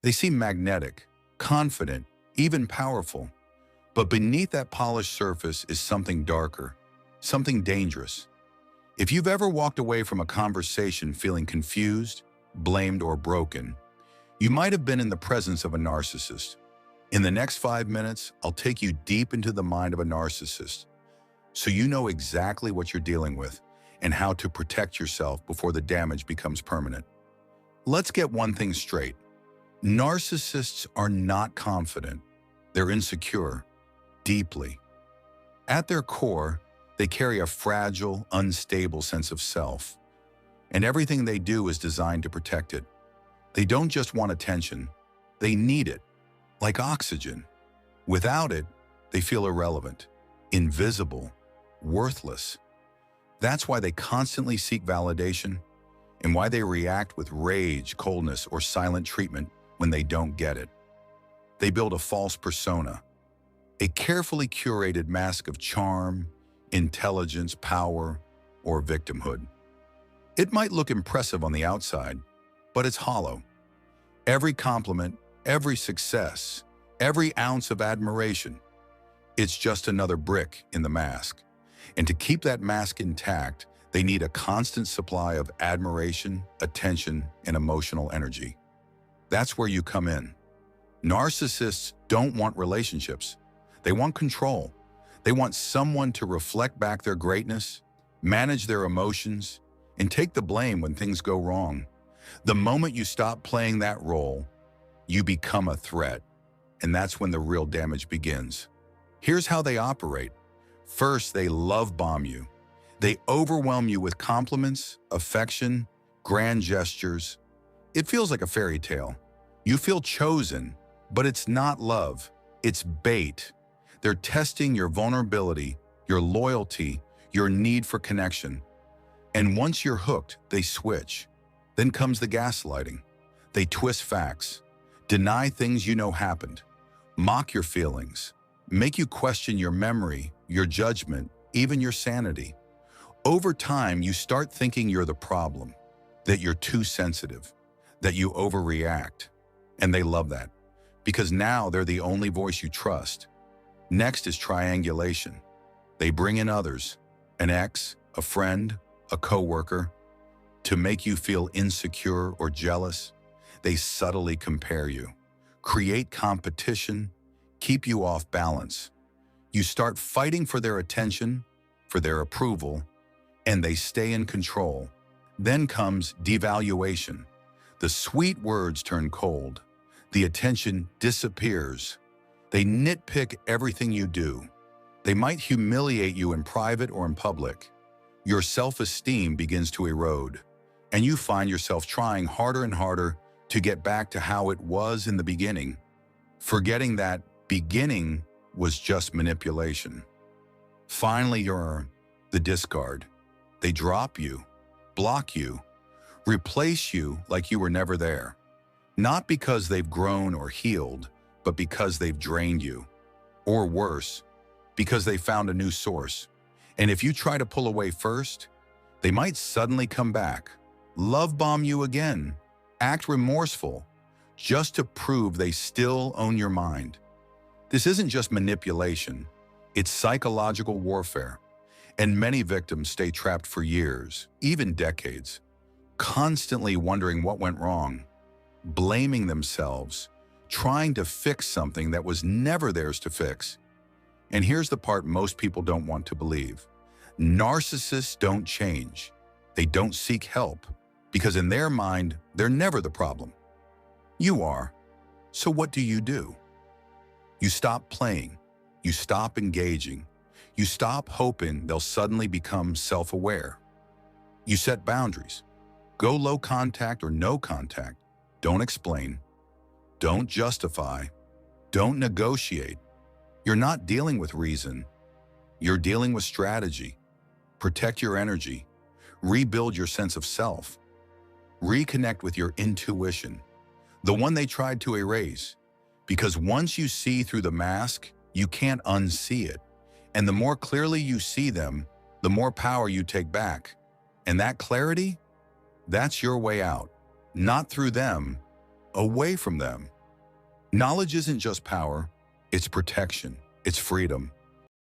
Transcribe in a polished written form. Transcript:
They seem magnetic, confident, even powerful. But beneath that polished surface is something darker, something dangerous. If you've ever walked away from a conversation feeling confused, blamed, or broken, you might have been in the presence of a narcissist. In the next 5 minutes, I'll take you deep into the mind of a narcissist so you know exactly what you're dealing with and how to protect yourself before the damage becomes permanent. Let's get one thing straight. Narcissists are not confident. They're insecure, deeply. At their core, they carry a fragile, unstable sense of self, and everything they do is designed to protect it. They don't just want attention, they need it, like oxygen. Without it, they feel irrelevant, invisible, worthless. That's why they constantly seek validation and why they react with rage, coldness, or silent treatment when they don't get it. They build a false persona, a carefully curated mask of charm, intelligence, power, or victimhood. It might look impressive on the outside, but it's hollow. Every compliment, every success, every ounce of admiration, it's just another brick in the mask. And to keep that mask intact, they need a constant supply of admiration, attention, and emotional energy. That's where you come in. Narcissists don't want relationships. They want control. They want someone to reflect back their greatness, manage their emotions, and take the blame when things go wrong. The moment you stop playing that role, you become a threat, and that's when the real damage begins. Here's how they operate. First, they love bomb you. They overwhelm you with compliments, affection, grand gestures. It feels like a fairy tale. You feel chosen, but it's not love. It's bait. They're testing your vulnerability, your loyalty, your need for connection. And once you're hooked, they switch. Then comes the gaslighting. They twist facts, deny things you know happened, mock your feelings, make you question your memory, your judgment, even your sanity. Over time, you start thinking you're the problem, that you're too sensitive, that you overreact. And they love that, because now they're the only voice you trust. Next is triangulation. They bring in others, an ex, a friend, a coworker, to make you insecure or jealous. They subtly compare you, create competition, keep you off balance. You start fighting for their attention, for their approval, and they stay in control. Then comes devaluation. The sweet words turn cold. The attention disappears. They nitpick everything you do. They might humiliate you in private or in public. Your self-esteem begins to erode, and you find yourself trying harder and harder to get back to how it was in the beginning, forgetting that beginning was just manipulation. Finally, you're the discard. They drop you, block you, replace you like you were never there. Not because they've grown or healed, but because they've drained you. Or worse, because they found a new source. And if you try to pull away first, they might suddenly come back, love bomb you again, act remorseful, just to prove they still own your mind. This isn't just manipulation, it's psychological warfare. And many victims stay trapped for years, even decades, constantly wondering what went wrong, blaming themselves, trying to fix something that was never theirs to fix. And here's the part most people don't want to believe. Narcissists don't change. They don't seek help, because in their mind, they're never the problem. You are. So what do? You stop playing. You stop engaging. You stop hoping they'll suddenly become self-aware. You set boundaries. Go low contact or no contact. Don't explain. Don't justify. Don't negotiate. You're not dealing with reason. You're dealing with strategy. Protect your energy. Rebuild your sense of self. Reconnect with your intuition, the one they tried to erase. Because once you see through the mask, you can't unsee it. And the more clearly you see them, the more power you take back. And that clarity, that's your way out. Not through them, away from them. Knowledge isn't just power, it's protection, it's freedom.